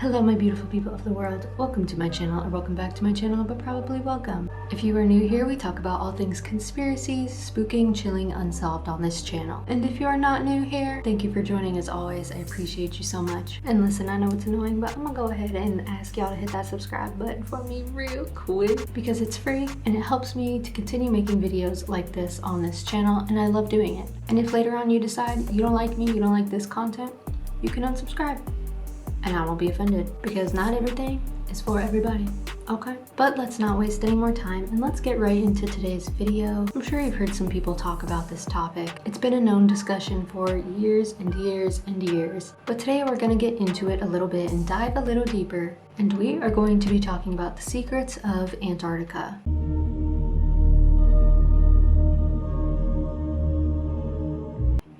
Hello my beautiful people of the world, welcome to my channel, or welcome back to my channel, but probably welcome. If you are new here, we talk about all things conspiracies, spooking, chilling, unsolved on this channel. And if you are not new here, thank you for joining as always, I appreciate you so much. And listen, I know it's annoying, but I'm gonna go ahead and ask y'all to hit that subscribe button for me real quick, because it's free and it helps me to continue making videos like this on this channel, and I love doing it. And if later on you decide you don't like me, you don't like this content, you can unsubscribe. And I won't be offended, because not everything is for everybody, okay? But let's not waste any more time and let's get right into today's video. I'm sure you've heard some people talk about this topic. It's been a known discussion for years and years and years. But today we're gonna get into it a little bit and dive a little deeper. And we are going to be talking about the secrets of Antarctica.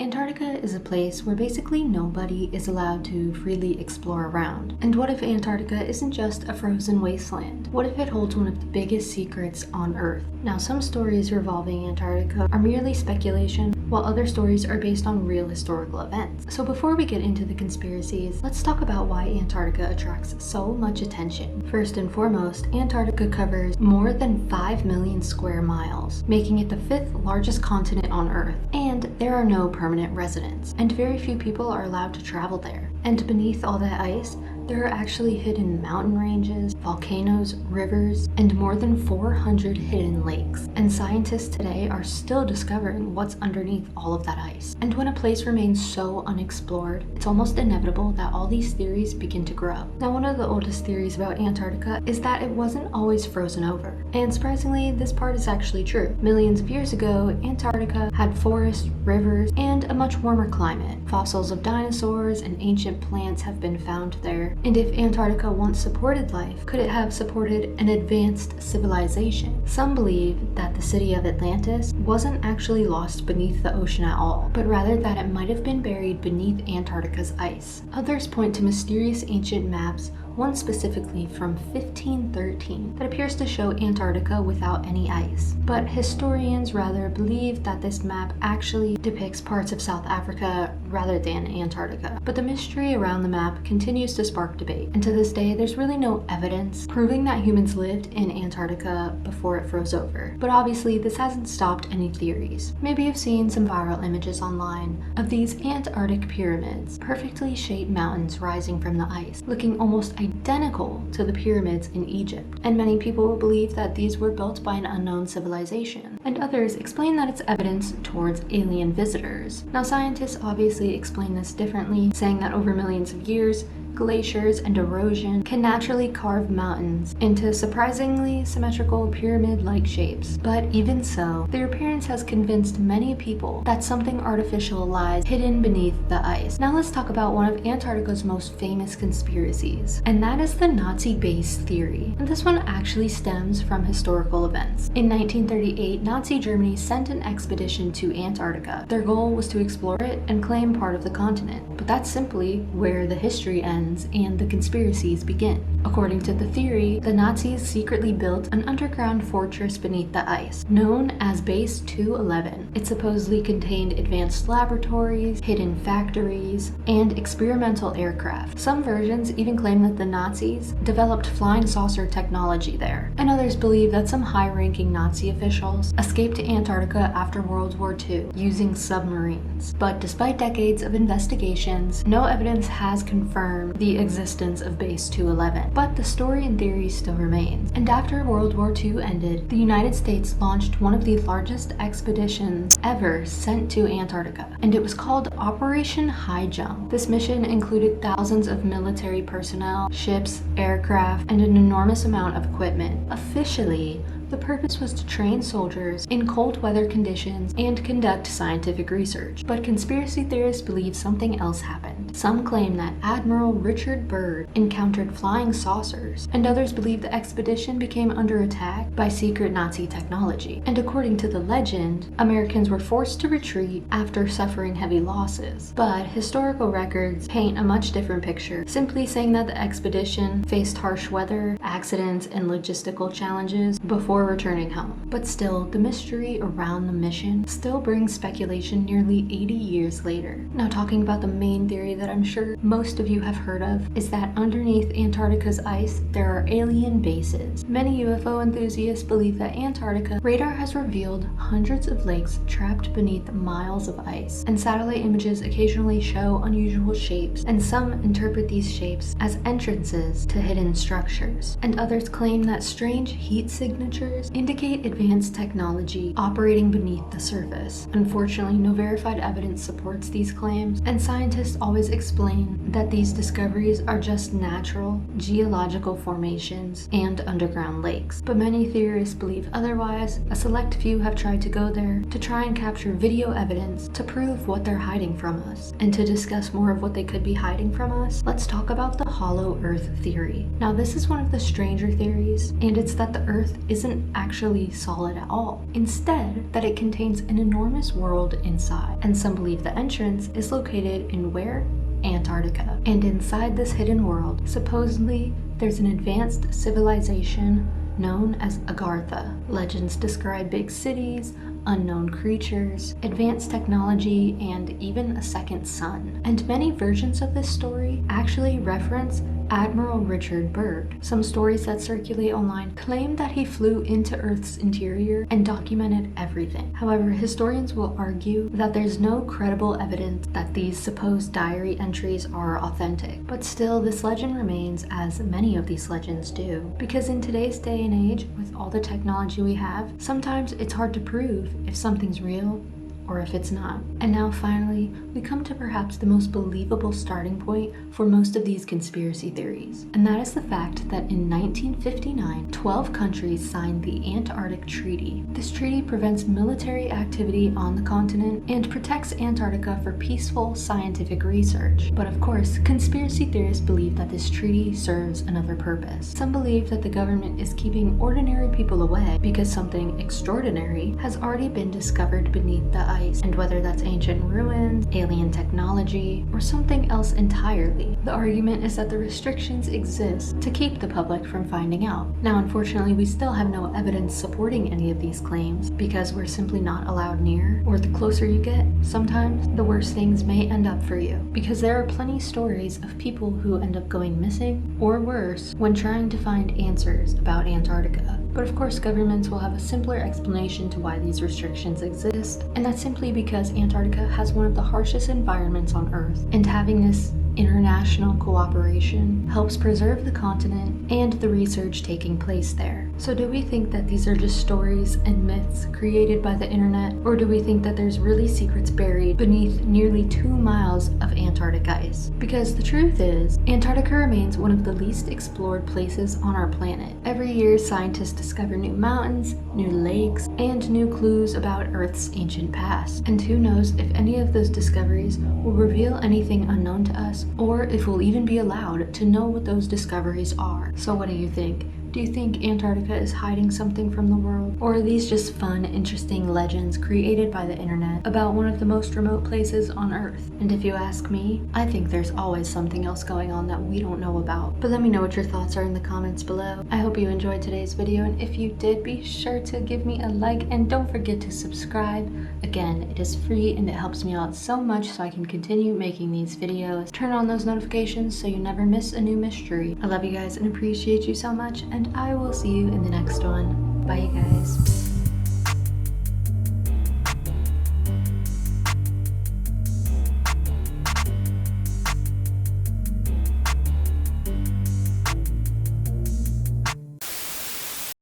Antarctica is a place where basically nobody is allowed to freely explore around. And what if Antarctica isn't just a frozen wasteland? What if it holds one of the biggest secrets on Earth? Now, some stories revolving Antarctica are merely speculation, while other stories are based on real historical events. So before we get into the conspiracies, let's talk about why Antarctica attracts so much attention. First and foremost, Antarctica covers more than 5 million square miles, making it the 5th largest continent on Earth. And there are no permanent residents, and very few people are allowed to travel there. And beneath all that ice, there are actually hidden mountain ranges, volcanoes, rivers, and more than 400 hidden lakes. And scientists today are still discovering what's underneath all of that ice. And when a place remains so unexplored, it's almost inevitable that all these theories begin to grow. Now, one of the oldest theories about Antarctica is that it wasn't always frozen over. And surprisingly, this part is actually true. Millions of years ago, Antarctica had forests, rivers, and a much warmer climate. Fossils of dinosaurs and ancient plants have been found there. And if Antarctica once supported life, could it have supported an advanced civilization? Some believe that the city of Atlantis wasn't actually lost beneath the ocean at all, but rather that it might have been buried beneath Antarctica's ice. Others point to mysterious ancient maps, one specifically from 1513, that appears to show Antarctica without any ice. But historians rather believe that this map actually depicts parts of South Africa rather than Antarctica. But the mystery around the map continues to spark debate, and to this day there's really no evidence proving that humans lived in Antarctica before it froze over. But obviously this hasn't stopped any theories. Maybe you've seen some viral images online of these Antarctic pyramids, perfectly shaped mountains rising from the ice, looking almost identical to the pyramids in Egypt. And many people believe that these were built by an unknown civilization, and others explain that it's evidence towards alien visitors. Now, scientists obviously explain this differently, saying that over millions of years, glaciers and erosion can naturally carve mountains into surprisingly symmetrical pyramid-like shapes. But even so, their appearance has convinced many people that something artificial lies hidden beneath the ice. Now let's talk about one of Antarctica's most famous conspiracies, and that is the Nazi base theory. And this one actually stems from historical events. In 1938, Nazi Germany sent an expedition to Antarctica. Their goal was to explore it and claim part of the continent. But that's simply where the history ends and the conspiracies begin. According to the theory, the Nazis secretly built an underground fortress beneath the ice, known as Base 211. It supposedly contained advanced laboratories, hidden factories, and experimental aircraft. Some versions even claim that the Nazis developed flying saucer technology there, and others believe that some high-ranking Nazi officials escaped to Antarctica after World War II using submarines. But despite decades of investigations, no evidence has confirmed the existence of Base 211. But the story and theory still remains. And after World War II ended, the United States launched one of the largest expeditions ever sent to Antarctica, and it was called Operation High Jump. This mission included thousands of military personnel, ships, aircraft, and an enormous amount of equipment. Officially, the purpose was to train soldiers in cold weather conditions and conduct scientific research. But conspiracy theorists believe something else happened. Some claim that Admiral Richard Byrd encountered flying saucers, and others believe the expedition became under attack by secret Nazi technology. And according to the legend, Americans were forced to retreat after suffering heavy losses. But historical records paint a much different picture, simply saying that the expedition faced harsh weather, accidents, and logistical challenges before before returning home. But still, the mystery around the mission still brings speculation nearly 80 years later. Now, talking about the main theory that that I'm sure most of you have heard of is that underneath Antarctica's ice, there are alien bases. Many UFO enthusiasts believe that Antarctica radar has revealed hundreds of lakes trapped beneath miles of ice, and satellite images occasionally show unusual shapes, and some interpret these shapes as entrances to hidden structures, and others claim that strange heat signatures indicate advanced technology operating beneath the surface. Unfortunately, no verified evidence supports these claims, and scientists always explain that these discoveries are just natural geological formations and underground lakes. But many theorists believe otherwise. A select few have tried to go there to try and capture video evidence to prove what they're hiding from us. And to discuss more of what they could be hiding from us, let's talk about the hollow earth theory. Now, this is one of the stranger theories, and it's that the earth isn't actually solid at all. Instead, that it contains an enormous world inside, and some believe the entrance is located in where? Antarctica. And inside this hidden world, supposedly, there's an advanced civilization known as Agartha. Legends describe big cities, unknown creatures, advanced technology, and even a second sun. And many versions of this story actually reference Admiral Richard Byrd. Some stories that circulate online claim that he flew into Earth's interior and documented everything. However, historians will argue that there's no credible evidence that these supposed diary entries are authentic. But still, this legend remains, as many of these legends do. Because in today's day and age, with all the technology we have, sometimes it's hard to prove if something's real or if it's not. And now finally, we come to perhaps the most believable starting point for most of these conspiracy theories. And that is the fact that in 1959, 12 countries signed the Antarctic Treaty. This treaty prevents military activity on the continent and protects Antarctica for peaceful scientific research. But of course, conspiracy theorists believe that this treaty serves another purpose. Some believe that the government is keeping ordinary people away because something extraordinary has already been discovered beneath the ice. And whether that's ancient ruins, alien technology, or something else entirely, the argument is that the restrictions exist to keep the public from finding out. Now, unfortunately, we still have no evidence supporting any of these claims because we're simply not allowed near, or the closer you get, sometimes the worse things may end up for you, because there are plenty stories of people who end up going missing, or worse, when trying to find answers about Antarctica. But of course, governments will have a simpler explanation to why these restrictions exist, and that's simply because Antarctica has one of the harshest environments on Earth, and having this international cooperation helps preserve the continent and the research taking place there. So do we think that these are just stories and myths created by the internet, or do we think that there's really secrets buried beneath nearly 2 miles of Antarctic ice? Because the truth is, Antarctica remains one of the least explored places on our planet. Every year, scientists discover new mountains, new lakes, and new clues about Earth's ancient past. And who knows if any of those discoveries will reveal anything unknown to us, or if we'll even be allowed to know what those discoveries are. So what do you think? Do you think Antarctica is hiding something from the world? Or are these just fun, interesting legends created by the internet about one of the most remote places on Earth? And if you ask me, I think there's always something else going on that we don't know about. But let me know what your thoughts are in the comments below. I hope you enjoyed today's video, and if you did, be sure to give me a like and don't forget to subscribe. Again, it is free and it helps me out so much so I can continue making these videos. Turn on those notifications so you never miss a new mystery. I love you guys and appreciate you so much, and I will see you in the next one. Bye, you guys.